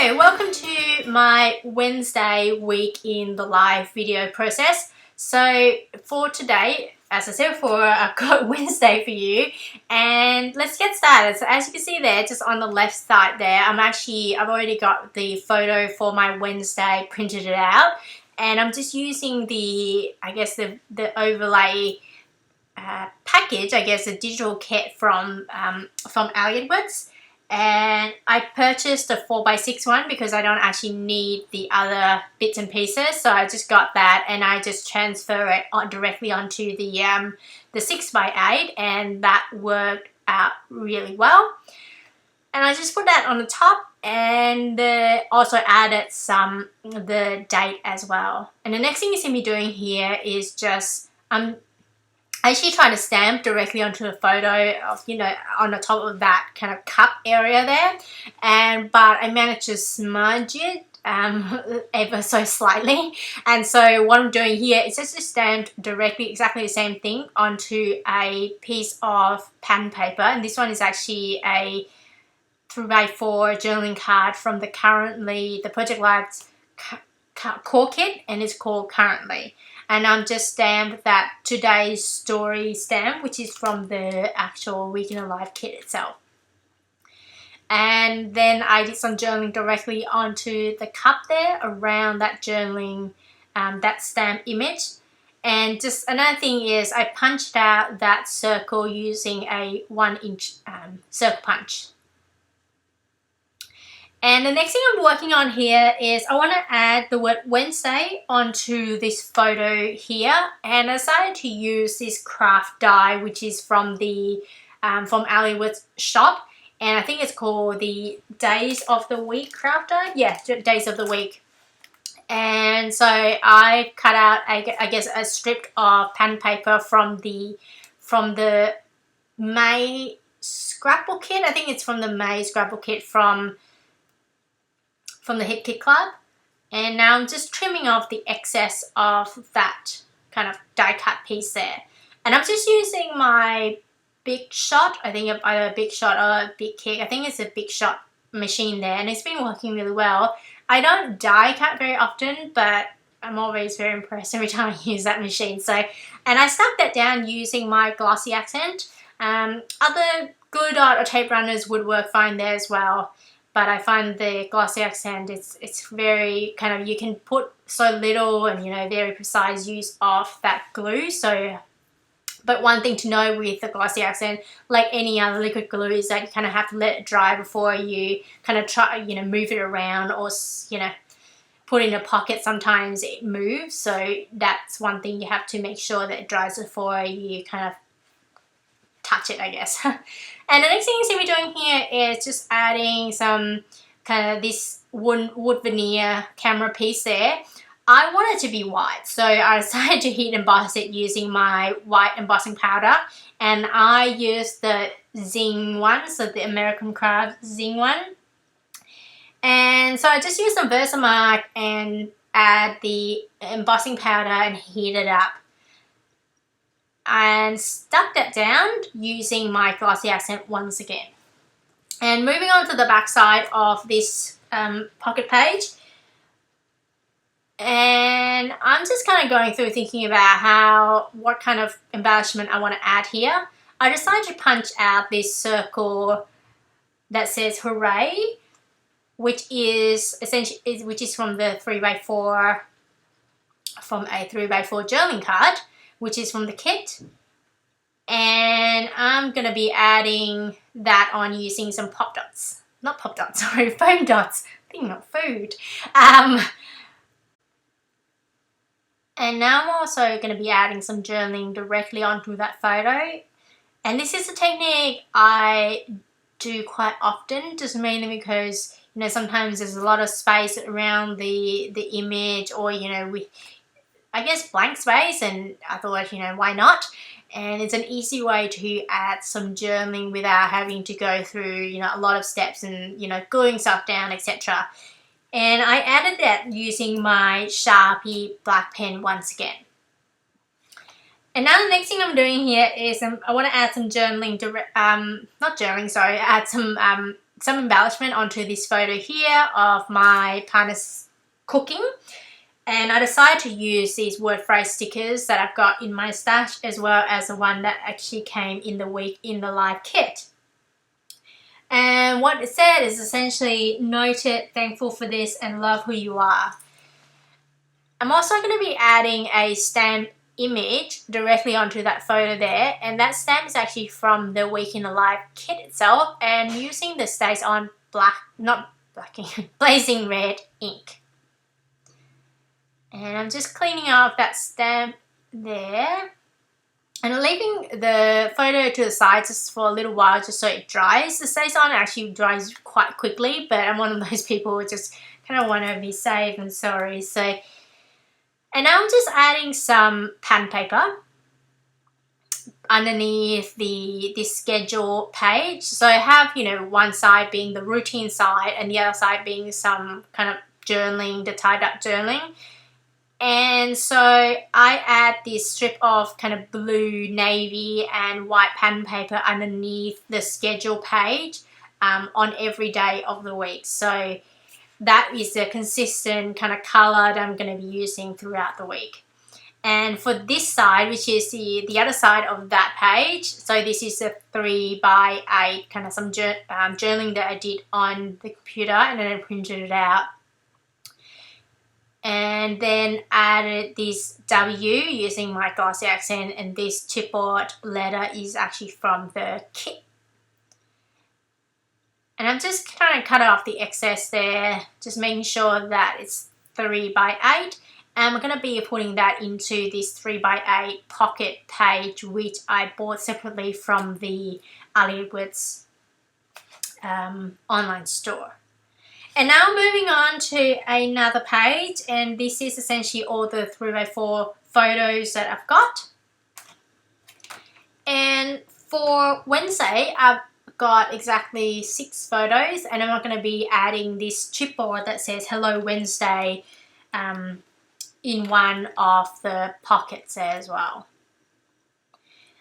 Hello, welcome to my Wednesday week in the live video process. So for today, as I said before, I've got Wednesday for you and let's get started. So as you can see there, just on the left side there, I've already got the photo for my Wednesday, printed it out, and I'm just using the overlay package, the digital kit from WITL. And I purchased the 4x6 one because I don't actually need the other bits and pieces, so I just got that and I just transfer it directly onto the 6x8, and that worked out really well. And I just put that on the top and also added the date as well. And the next thing you see me doing here is just I actually try to stamp directly onto the photo of, on the top of that kind of cup area there, but I managed to smudge it ever so slightly. And so what I'm doing here is just to stamp directly exactly the same thing onto a piece of pattern paper, and this one is actually a 3x4 journaling card from the Project Labs core kit, and it's called Currently. And I'm just stamped that today's story stamp, which is from the actual Week in the Life kit itself. And then I did some journaling directly onto the cup there around that journaling, that stamp image. And just another thing is I punched out that circle using a 1-inch circle punch. And the next thing I'm working on here is I want to add the word Wednesday onto this photo here, and I decided to use this craft die, which is from the from Aliwit's shop, and I think it's called the Days of the Week craft die. Yeah, Days of the Week. And so I cut out a strip of pen paper from the May Scrapbook kit. I think it's from the May Scrapbook kit from the Hip Kit Club, and now I'm just trimming off the excess of that kind of die cut piece there. And I'm just using my Big Shot, I think either a Big Shot or a Big Kick, I think it's a Big Shot machine there, and it's been working really well. I don't die cut very often, but I'm always very impressed every time I use that machine. So, and I stuck that down using my glossy accent. Other good art or tape runners would work fine there as well. But I find the glossy accent, it's very kind of, you can put so little and, very precise use of that glue. So, but one thing to know with the glossy accent, like any other liquid glue, is that you kind of have to let it dry before you kind of try, move it around or, put it in a pocket. Sometimes it moves. So that's one thing you have to make sure that it dries before you kind of touch it, I guess. And the next thing you see me doing here is just adding some kind of this wood veneer camera piece there. I want it to be white, so I decided to heat emboss it using my white embossing powder, and I used the Zing one, so the American Craft Zing one. And so I just used some Versamark and add the embossing powder and heat it up, and stuck that down using my glossy accent once again. And moving on to the back side of this pocket page, and I'm just kind of going through thinking about what kind of embellishment I want to add here. I decided to punch out this circle that says hooray, which is essentially from the 3x4, from a 3x4 journaling card, which is from the kit. And I'm going to be adding that on using some foam dots. Thinking of food. And now I'm also going to be adding some journaling directly onto that photo. And this is a technique I do quite often, just mainly because, sometimes there's a lot of space around the image, or, blank space, and I thought, why not? And it's an easy way to add some journaling without having to go through, a lot of steps and, gluing stuff down, etc. And I added that using my Sharpie black pen once again. And now the next thing I'm doing here is I want to add some journaling, add some some embellishment onto this photo here of my partner's cooking. And I decided to use these word phrase stickers that I've got in my stash, as well as the one that actually came in the week in the live kit. And what it said is essentially, noted, thankful for this, and love who you are. I'm also going to be adding a stamp image directly onto that photo there, and that stamp is actually from the week in the live kit itself, and using the Stays On blazing red ink. And I'm just cleaning off that stamp there and leaving the photo to the side just for a little while just so it dries. The Stays On actually dries quite quickly, but I'm one of those people who just kind of want to be safe and sorry. And now I'm just adding some pattern paper underneath this schedule page. So I have, one side being the routine side and the other side being some kind of journaling, the tied up journaling. And so I add this strip of kind of blue, navy and white pattern paper underneath the schedule page on every day of the week. So that is the consistent kind of color that I'm going to be using throughout the week. And for this side, which is the other side of that page, so this is a 3x8 kind of some journaling that I did on the computer, and then I printed it out. And then added this W using my glossy accent, and this chipboard letter is actually from the kit. And I'm just trying to cut off the excess there, just making sure that it's 3x8. And I'm going to be putting that into this 3x8 pocket page, which I bought separately from the Ali Edwards online store. And now moving on to another page, and this is essentially all the 3x4 photos that I've got. And for Wednesday, I've got exactly 6 photos, and I'm going to be adding this chipboard that says Hello Wednesday in one of the pockets there as well.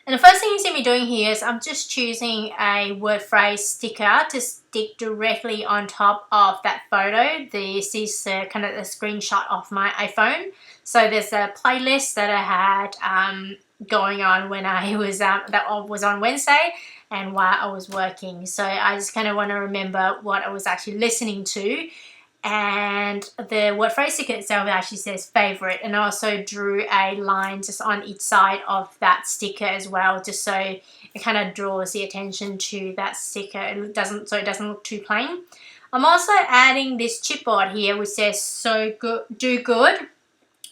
And the first thing you see me doing here is I'm just choosing a word phrase sticker to stick directly on top of that photo. This is kind of a screenshot of my iPhone. So there's a playlist that I had going on when I was that was on Wednesday and while I was working. So I just kind of want to remember what I was actually listening to. And the word phrase sticker itself actually says favorite, and I also drew a line just on each side of that sticker as well, just so it kind of draws the attention to that sticker. It doesn't look too plain. I'm also adding this chipboard here which says so good, do good,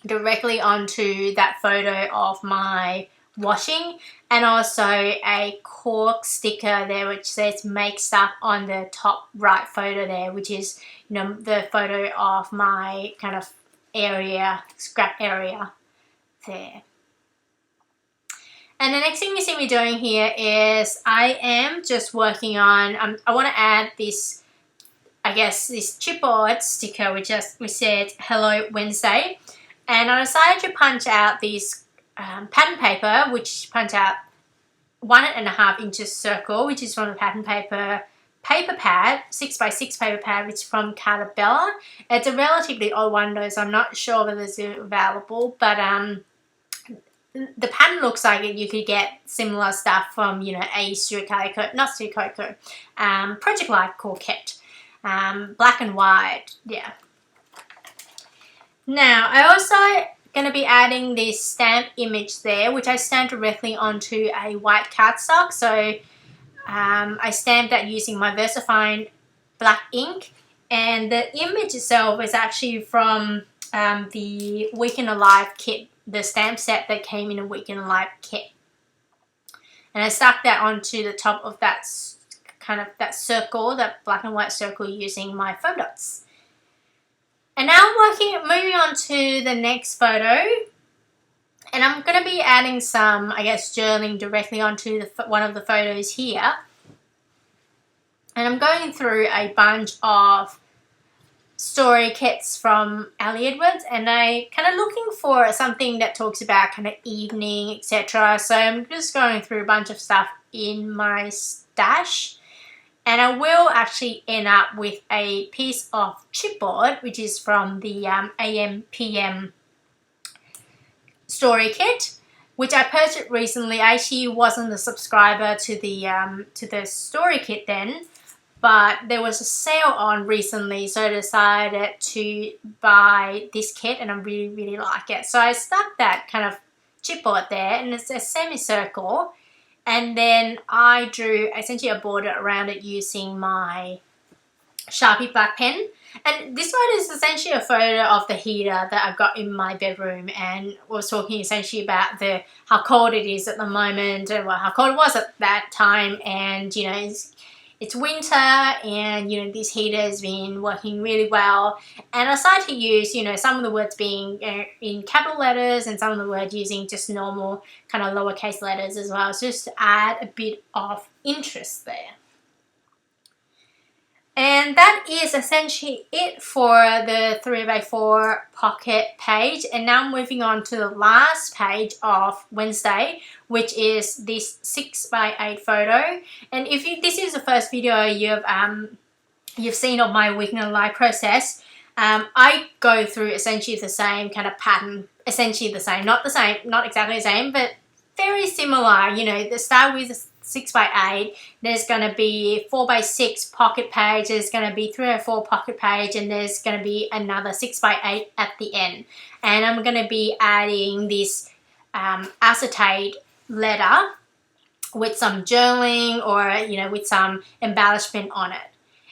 directly onto that photo of my washing, and also a cork sticker there which says make stuff on the top right photo there, which is the photo of my kind of area, scrap area there. And the next thing you see me doing here is I am just working on, I want to add this, I guess, this chipboard sticker which said Hello Wednesday, and I decided to punch out this pattern paper, which punch out 1.5 inches circle, which is from the pattern paper pad, 6x6 paper pad, which is from Catabella. It's a relatively old one though, so I'm not sure whether it's available, but the pattern looks like you could get similar stuff from, A Studio Calico, not Studio Calico, Project Life Coquette, black and white, yeah. Now, I also going to be adding this stamp image there, which I stamped directly onto a white cardstock. So I stamped that using my VersaFine black ink, and the image itself is actually from the Week in the Live kit, the stamp set that came in a Week in the Live kit. And I stuck that onto the top of that kind of that circle, that black and white circle, using my foam dots. And now moving on to the next photo, and I'm going to be adding some, I guess, journaling directly onto one of the photos here. And I'm going through a bunch of story kits from Ali Edwards, and I kind of looking for something that talks about kind of evening, etc. So I'm just going through a bunch of stuff in my stash. And I will actually end up with a piece of chipboard, which is from the AM/PM story kit, which I purchased recently. I actually wasn't a subscriber to the story kit then, but there was a sale on recently, so I decided to buy this kit, and I really like it. So I stuck that kind of chipboard there, and it's a semicircle, and then I drew essentially a border around it using my Sharpie black pen. And this one is essentially a photo of the heater that I've got in my bedroom, and was talking essentially about how cold it is at the moment, and how cold it was at that time. And you know, it's winter, and you know, this heater has been working really well. And I started to use, you know, some of the words being in capital letters, and some of the words using just normal kind of lowercase letters as well, so just to add a bit of interest there. And that is essentially it for the 3x4 pocket page. And now I'm moving on to the last page of Wednesday, which is this 6x8 photo. And if this is the first video you've seen of my week in the life process, I go through essentially the same kind of pattern, essentially the same, not exactly the same, but very similar. You know, the start with 6x8, there's going to be 4x6 pocket page, there's going to be 3x4 pocket page, and there's going to be another 6x8 at the end. And I'm going to be adding this acetate letter with some journaling, or you know, with some embellishment on it.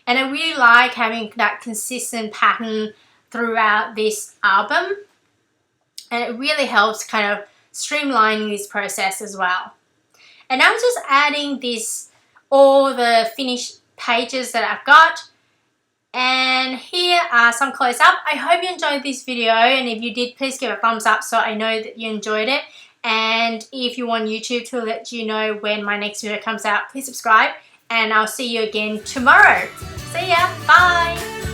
And I really like having that consistent pattern throughout this album, and it really helps kind of streamlining this process as well. And I'm just adding all the finished pages that I've got. And here are some close up. I hope you enjoyed this video, and if you did, please give it a thumbs up so I know that you enjoyed it. And if you want YouTube to let you know when my next video comes out, please subscribe, and I'll see you again tomorrow. See ya, bye!